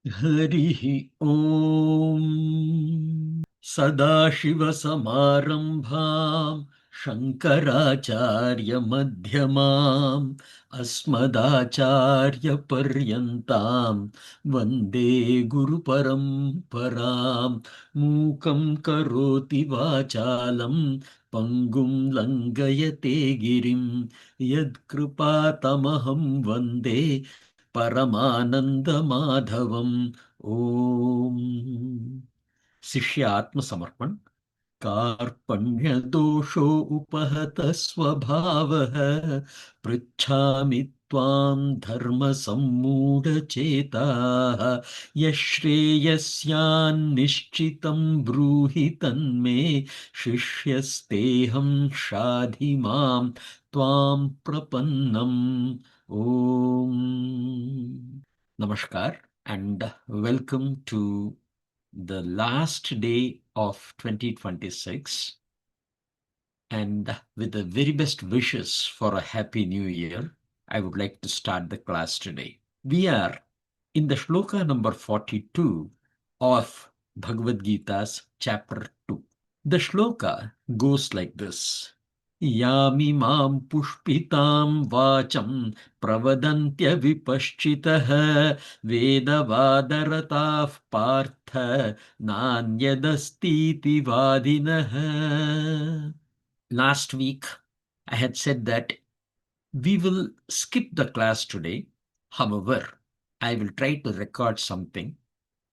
Harihi Om Sadashivasamarambham Shankaracharya Madhyamam Asmadacharya Paryantam Vande Guru Paramparam Mukam Karoti Vachalam Pangum Langayate Girim Yadkrupatamaham Vande Paramananda Madhavam. Om Sishyatma Samarpan Karpanya Dosho Upahata Swabhavaha Pritchami Tvam Dharma Sammuda Chetaha Yashreyasyan Nishchitam Bruhitan Me Shishyasteham Shadhimam Tvam Prapannam. Om Namaskar and welcome to the last day of 2026, and with the very best wishes for a happy new year, I would like to start the class today. We are in the Shloka number 42 of Bhagavad Gita's chapter 2. The Shloka goes like this. Yamimam pushpitam vacham pravadantya vipaschitah vedavadaratav partha nanyadastiti vadinah. Last week, I had said that we will skip the class today. However, I will try to record something,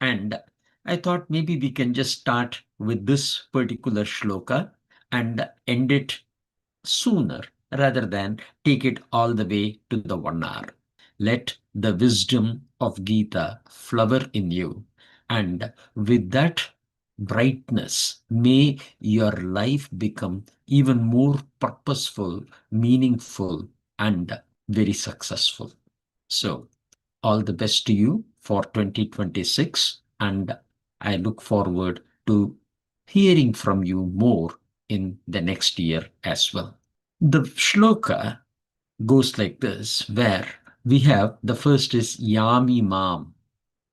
and I thought maybe we can just start with this particular shloka and end it sooner rather than take it all the way to the 1 hour. Let the wisdom of Gita flower in you, and with that brightness, may your life become even more purposeful, meaningful, and very successful. So, all the best to you for 2026, and I look forward to hearing from you more in the next year as well. The shloka goes like this, where we have the first is Yam Imam.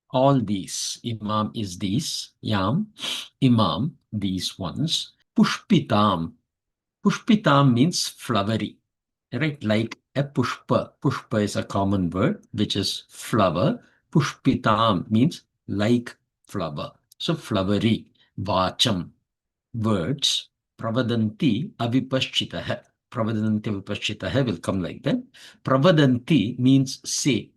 All these, Imam is these, Yam, Imam, these ones. Pushpitam. Pushpitam means flowery, right? Like a pushpa. Pushpa is a common word, which is flower. Pushpitam means like flower. So flowery. Vacham, words. Pravadanti avipaschitah. Pravadanti avipaschitah will come like that. Pravadanti means say.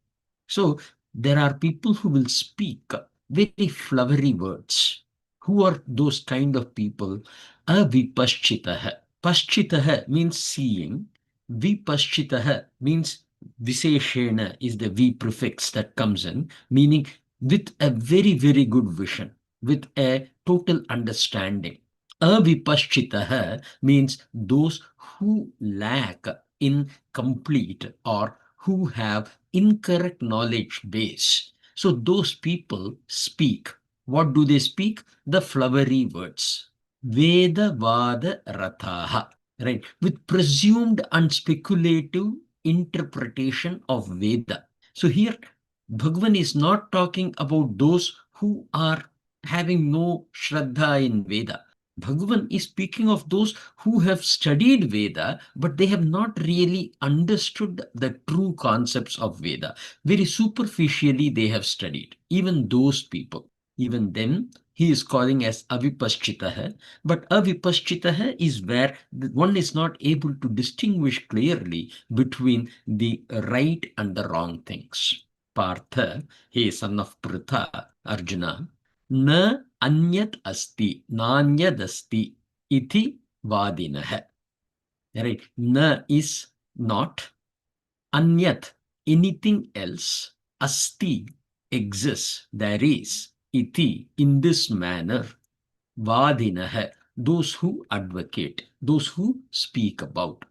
So there are people who will speak very flowery words. Who are those kind of people? Avipaschitah. Paschitah means seeing. Vipaschitah means Viseshena is the V prefix that comes in, meaning with a very, very good vision, with a total understanding. Avipaschitah means those who lack in complete or who have incorrect knowledge base. So those people speak. What do they speak? The flowery words. Veda Vada Rathaha. Right? With presumed and speculative interpretation of Veda. So here, Bhagavan is not talking about those who are having no Shraddha in Veda. Bhagavan is speaking of those who have studied Veda, but they have not really understood the true concepts of Veda. Very superficially, they have studied. Even those people, even them, he is calling as avipaschitah. But avipaschitah is where one is not able to distinguish clearly between the right and the wrong things. Partha, he is son of Pritha, Arjuna, na anyat asti, nanyadasti, iti vadinah. Right? Na is not, anyat, anything else, asti, exists, there is, iti, in this manner, vadinah, those who advocate, those who speak about.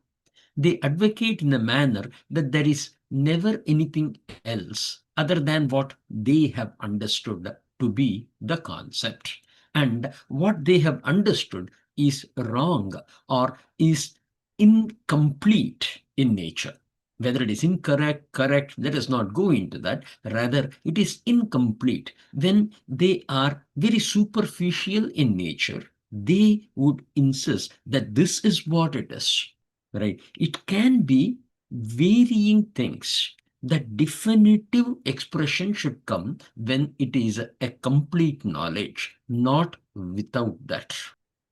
They advocate in a manner that there is never anything else other than what they have understood to be the concept. And what they have understood is wrong or is incomplete in nature. Whether it is incorrect, correct, let us not go into that. Rather, it is incomplete. When they are very superficial in nature, they would insist that this is what it is, right? It can be varying things. That definitive expression should come when it is a complete knowledge, not without that.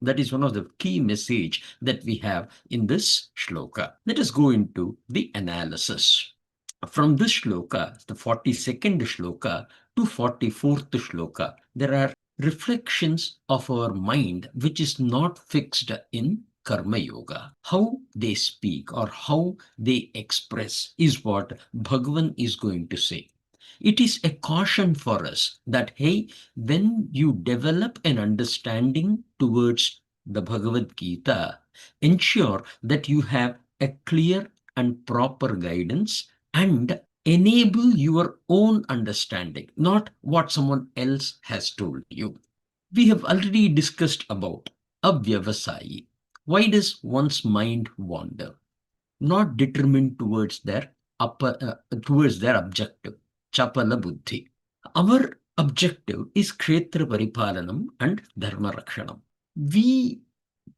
That is one of the key message that we have in this shloka. Let us go into the analysis. From this shloka, the 42nd shloka to 44th shloka, there are reflections of our mind which is not fixed in Karma Yoga. How they speak or how they express is what Bhagavan is going to say. It is a caution for us that, hey, when you develop an understanding towards the Bhagavad Gita, ensure that you have a clear and proper guidance and enable your own understanding, not what someone else has told you. We have already discussed about avyavasāyī. Why does one's mind wander? Not determined towards their objective, chapala buddhi. Our objective is Kṣetra Paripālanam and Dharma Rakṣaṇam. We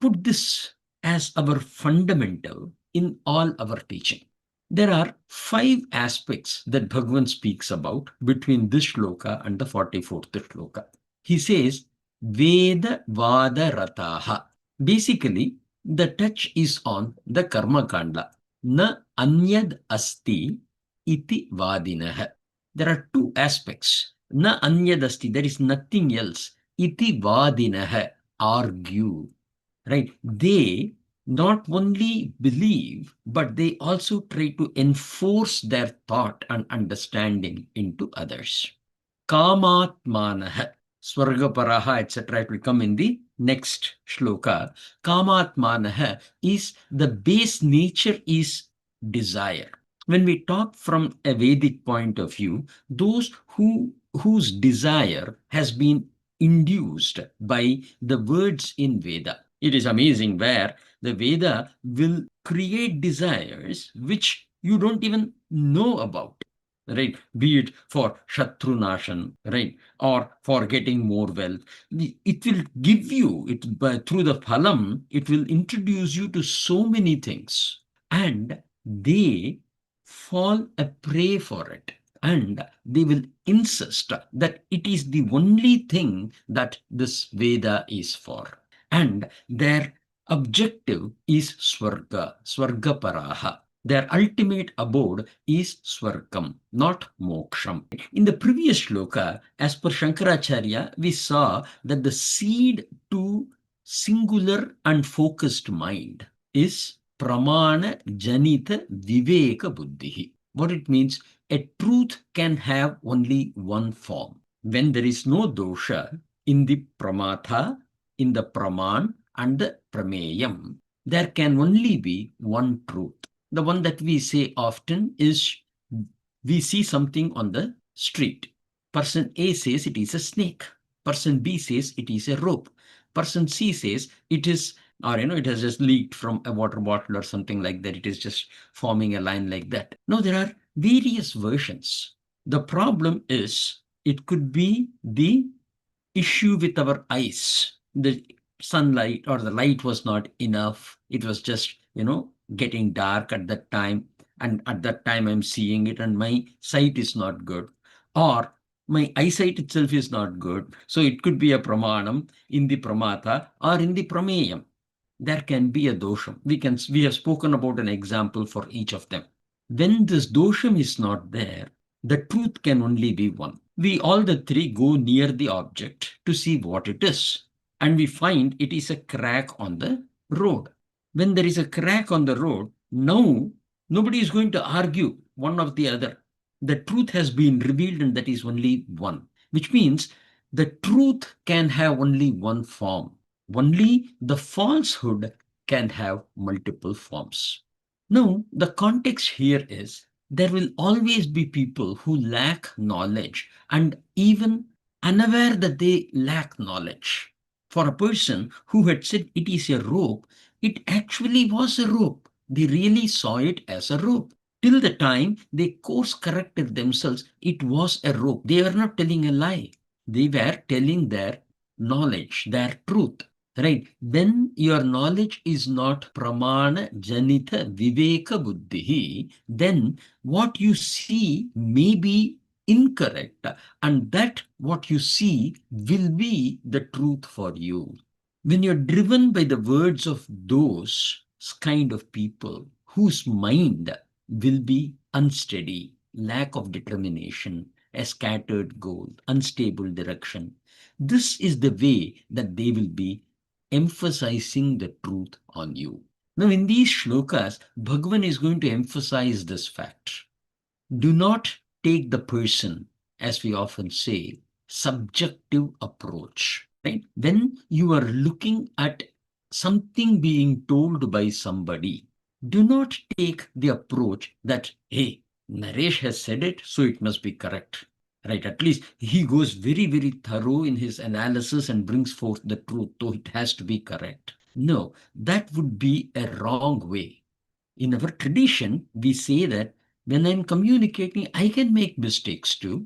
put this as our fundamental in all our teaching. There are 5 aspects that Bhagavan speaks about between this shloka and the 44th shloka. He says, Veda Vada Rataha. Basically, the touch is on the Karma Kanda. Na anyad asti iti vadinah. There are 2 aspects. Na anyad asti, there is nothing else. Iti vadinah, argue. Right? They not only believe, but they also try to enforce their thought and understanding into others. Kamatmanah, Swargaparaha, etc. It will come in the next shloka. Kamatmanah is the base nature is desire. When we talk from a Vedic point of view, those whose desire has been induced by the words in Veda. It is amazing where the Veda will create desires which you don't even know about, right? Be it for Shatru Nashan, right? Or for getting more wealth. It will give you, through the phalam, it will introduce you to so many things. And they fall a prey for it. And they will insist that it is the only thing that this Veda is for. And their objective is Swarga, Swargaparaha. Their ultimate abode is Swargam, not Moksham. In the previous shloka, as per Shankaracharya, we saw that the seed to singular and focused mind is Pramana Janita Viveka Buddhi. What it means, a truth can have only one form. When there is no dosha in the Pramatha, in the Praman and the Prameyam, there can only be one truth. The one that we say often is, we see something on the street. Person A says it is a snake. Person B says it is a rope. Person C says it is, or it has just leaked from a water bottle or something like that. It is just forming a line like that. No, there are various versions. The problem is, it could be the issue with our eyes. The sunlight or the light was not enough. It was just, getting dark at that time. And at that time I'm seeing it and my sight is not good. Or my eyesight itself is not good. So it could be a pramanam in the pramatha or in the prameyam. There can be a dosham. We have spoken about an example for each of them. When this dosham is not there, the truth can only be one. We all the 3 go near the object to see what it is. And we find it is a crack on the road. When there is a crack on the road, now nobody is going to argue one or the other. The truth has been revealed and that is only one. Which means the truth can have only one form. Only the falsehood can have multiple forms. Now, the context here is, there will always be people who lack knowledge and even unaware that they lack knowledge. For a person who had said it is a rope, it actually was a rope. They really saw it as a rope. Till the time they course corrected themselves, it was a rope. They were not telling a lie. They were telling their knowledge, their truth. Right? When your knowledge is not pramana janita viveka buddhihi, then what you see may be incorrect, and that what you see will be the truth for you. When you're driven by the words of those kind of people whose mind will be unsteady, lack of determination, a scattered goal, unstable direction, this is the way that they will be emphasizing the truth on you. Now, in these shlokas, Bhagavan is going to emphasize this fact. Do not take the person, as we often say, subjective approach. Right? When you are looking at something being told by somebody, do not take the approach that, hey, Naresh has said it, so it must be correct. Right? At least he goes very, very thorough in his analysis and brings forth the truth, so it has to be correct. No, that would be a wrong way. In our tradition, we say that when I'm communicating, I can make mistakes too.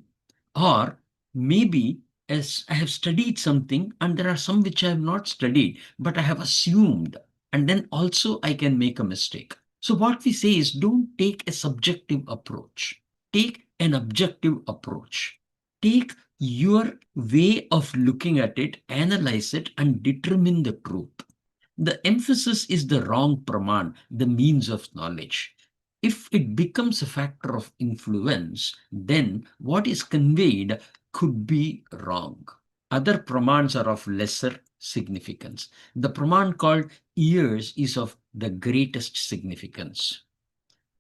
Or maybe as I have studied something and there are some which I have not studied, but I have assumed, and then also I can make a mistake. So what we say is don't take a subjective approach. Take an objective approach. Take your way of looking at it, analyze it, and determine the truth. The emphasis is the wrong praman, the means of knowledge. If it becomes a factor of influence, then what is conveyed could be wrong. Other pramans are of lesser significance. The praman called ears is of the greatest significance.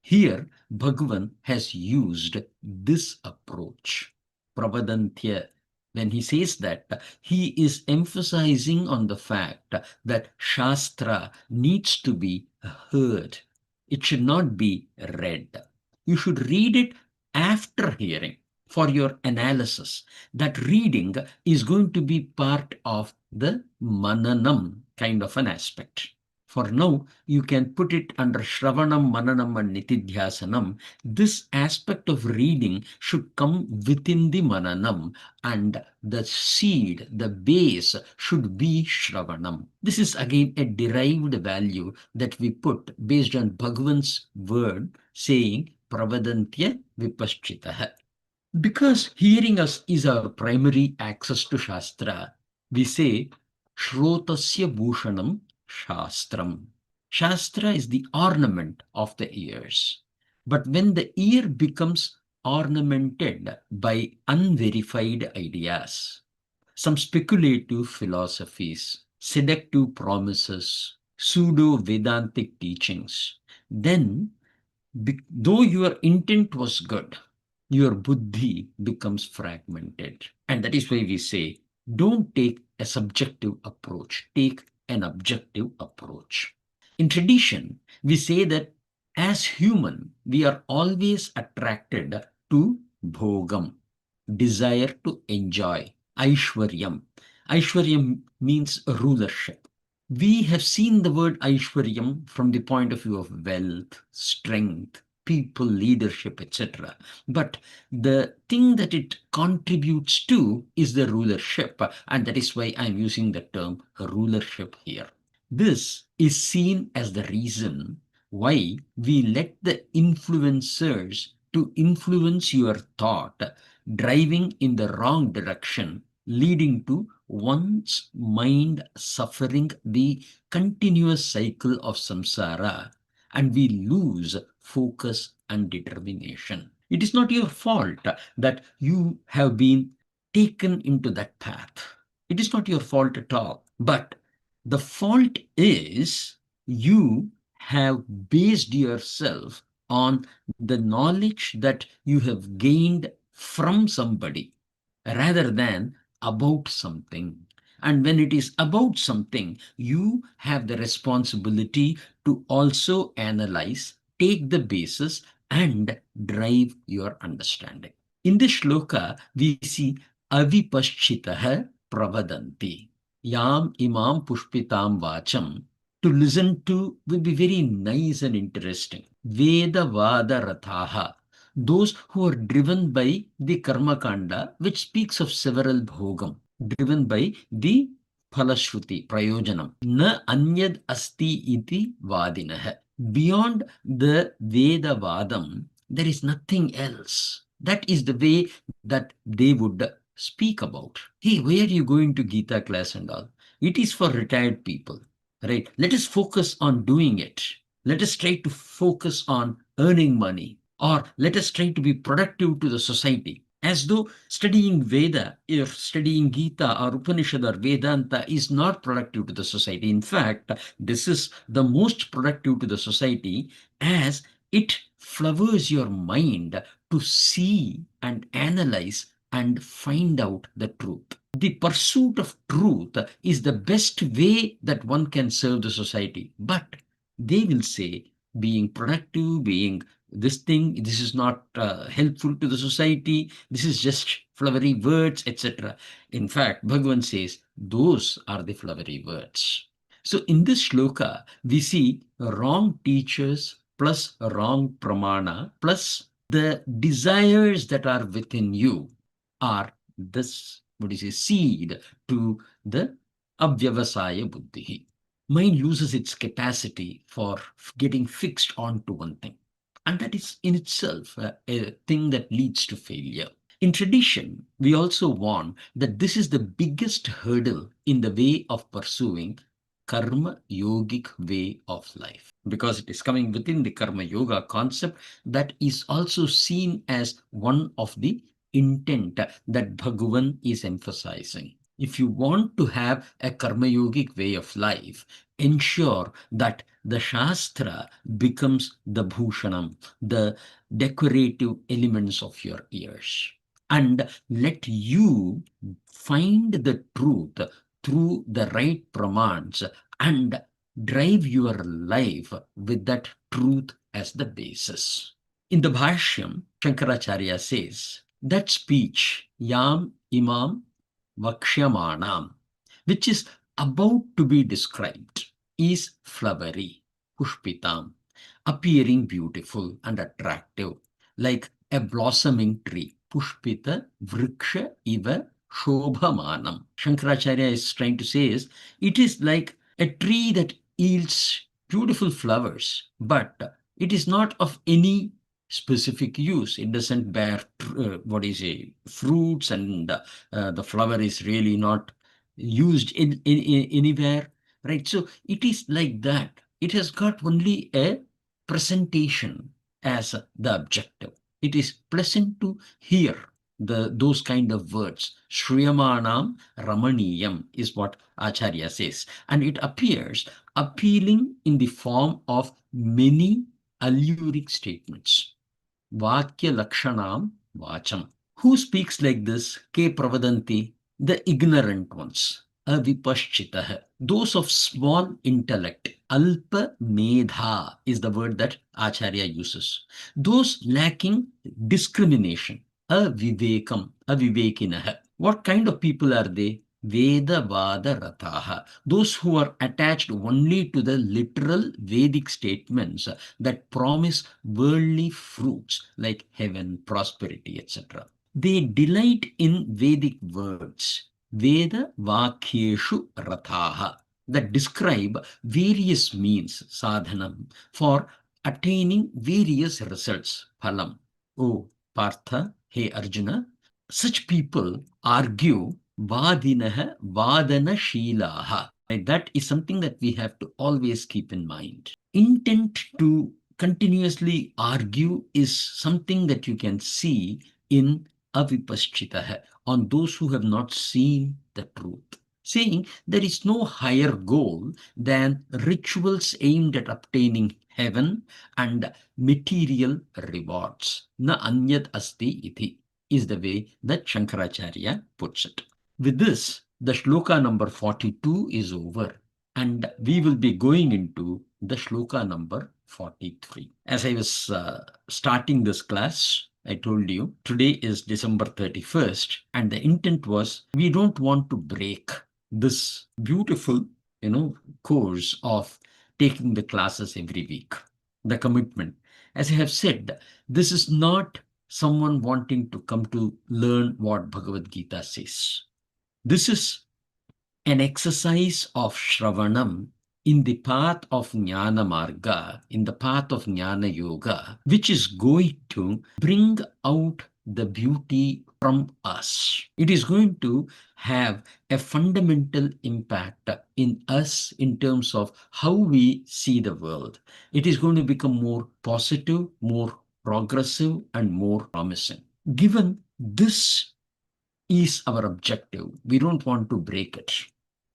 Here, Bhagavan has used this approach. Pravadantya. When he says that, he is emphasizing on the fact that Shastra needs to be heard. It should not be read. You should read it after hearing for your analysis. That reading is going to be part of the mananam kind of an aspect. For now, you can put it under Śravaṇam, Mananam, and Nitidhyasanam. This aspect of reading should come within the Mananam, and the seed, the base, should be Śravaṇam. This is again a derived value that we put based on Bhagavan's word saying Pravadantya Vipaschitaha. Because hearing us is our primary access to Shastra, we say Shrotasya Bhushanam Shastram. Shastra is the ornament of the ears. But when the ear becomes ornamented by unverified ideas, some speculative philosophies, seductive promises, pseudo-Vedantic teachings, then though your intent was good, your buddhi becomes fragmented. And that is why we say, don't take a subjective approach, take an objective approach. In tradition, we say that as human, we are always attracted to bhogam, desire to enjoy, aishwaryam. Aishwaryam means rulership. We have seen the word Aishwaryam from the point of view of wealth, strength, people, leadership, etc. But the thing that it contributes to is the rulership, and that is why I'm using the term rulership here. This is seen as the reason why we let the influencers to influence your thought, driving in the wrong direction, leading to one's mind suffering the continuous cycle of samsara, and we lose focus and determination. It is not your fault that you have been taken into that path. It is not your fault at all. But the fault is you have based yourself on the knowledge that you have gained from somebody rather than about something. And when it is about something, you have the responsibility to also analyze, take the basis, and drive your understanding. In this shloka, we see avipaschitaha pravadanti. Yam imam pushpitam vacham to listen to will be very nice and interesting. Veda Vada Rathaha, those who are driven by the Karma Kanda, which speaks of several bhogam, driven by the Phalashruti, Prayojanam. Na Anyad Asti iti Vadinah. Beyond the Veda Vadam, there is nothing else. That is the way that they would speak about. Hey, why are you going to Gita class and all? It is for retired people, right? Let us focus on doing it. Let us try to focus on earning money, or let us try to be productive to the society. As though studying Veda or studying Gita or Upanishad or Vedanta is not productive to the society. In fact, this is the most productive to the society, as it flowers your mind to see and analyze and find out the truth. The pursuit of truth is the best way that one can serve the society. But they will say being productive, being this thing, this is not helpful to the society, this is just flowery words, etc. In fact, Bhagavan says those are the flowery words. So in this shloka, we see wrong teachers plus wrong pramana plus the desires that are within you are this, what is a seed to the avyavasāyī buddhi. Mind loses its capacity for getting fixed onto one thing. And that is in itself a thing that leads to failure. In tradition, we also warn that this is the biggest hurdle in the way of pursuing karma yogic way of life, because it is coming within the karma yoga concept that is also seen as one of the intent that Bhagavan is emphasizing. If you want to have a karma yogic way of life, ensure that the Shastra becomes the bhushanam, the decorative elements of your ears. And let you find the truth through the right pramans and drive your life with that truth as the basis. In the Bhashyam, Shankaracharya says, that speech, yam imam vakshamanam, which is about to be described, is flowery, pushpitam, appearing beautiful and attractive, like a blossoming tree. Pushpita vriksha iva shobhamanam. Shankaracharya is trying to say is, it is like a tree that yields beautiful flowers, but it is not of any specific use. It doesn't bear fruits, and the flower is really not used in anywhere, right? So it is like that. It has got only a presentation as the objective. It is pleasant to hear those kind of words. Shriyamanam Ramaniyam is what Acharya says. And it appears appealing in the form of many alluring statements. Vakya Lakṣaṇam Vacham. Who speaks like this? Ke Pravadanti? The ignorant ones. Avipaschitah. Those of small intellect. Alpa Medha is the word that Acharya uses. Those lacking discrimination. Avivekam. Avivekinah. What kind of people are they? Veda Vada Rathaha. Those who are attached only to the literal Vedic statements that promise worldly fruits like heaven, prosperity, etc. They delight in Vedic words, Veda Vakyeshu Rathaha, that describe various means, sadhanam, for attaining various results, phalam. Oh, Partha, hey Arjuna, such people argue vadinaha vadana shilaha. That is something that we have to always keep in mind. Intent to continuously argue is something that you can see in avipaschitah, on those who have not seen the truth, saying there is no higher goal than rituals aimed at obtaining heaven and material rewards. Na anyat asti iti is the way that Shankaracharya puts it. With this, the shloka number 42 is over, and we will be going into the shloka number 43. As I was starting this class, I told you today is December 31st, and the intent was we don't want to break this beautiful course of taking the classes every week. The commitment. As I have said, this is not someone wanting to come to learn what Bhagavad Gita says. This is an exercise of Śravaṇam in the path of Jñāna Mārga, in the path of Jnana Yoga, which is going to bring out the beauty from us. It is going to have a fundamental impact in us in terms of how we see the world. It is going to become more positive, more progressive, and more promising. Given this is our objective, we don't want to break it.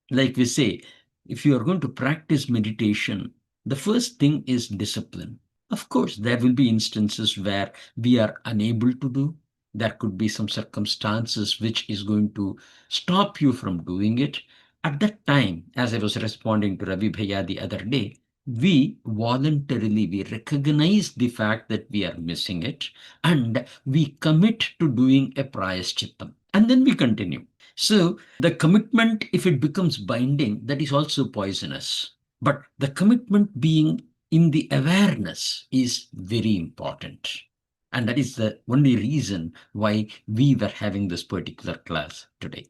Like we say, if you are going to practice meditation, the first thing is discipline. Of course, there will be instances where we are unable to do. There could be some circumstances which is going to stop you from doing it. At that time, as I was responding to Ravi Bhaiya the other day, we voluntarily, we recognize the fact that we are missing it, and we commit to doing a prayaschittam. And then we continue. So the commitment, if it becomes binding, that is also poisonous. But the commitment being in the awareness is very important. And that is the only reason why we were having this particular class today.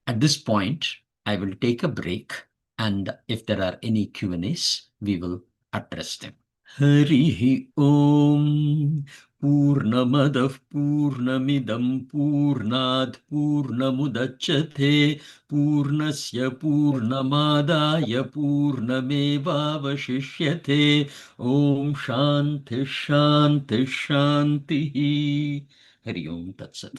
At this point, I will take a break, and if there are any Q&As, we will address them. Harihi Om Purnamadah Purnamidam Purnat Purnamudachyate Purnasya Purnamadaya Purnamevavashishyate. Om Shanti Shanti Shanti. Hari Om Tat Sat.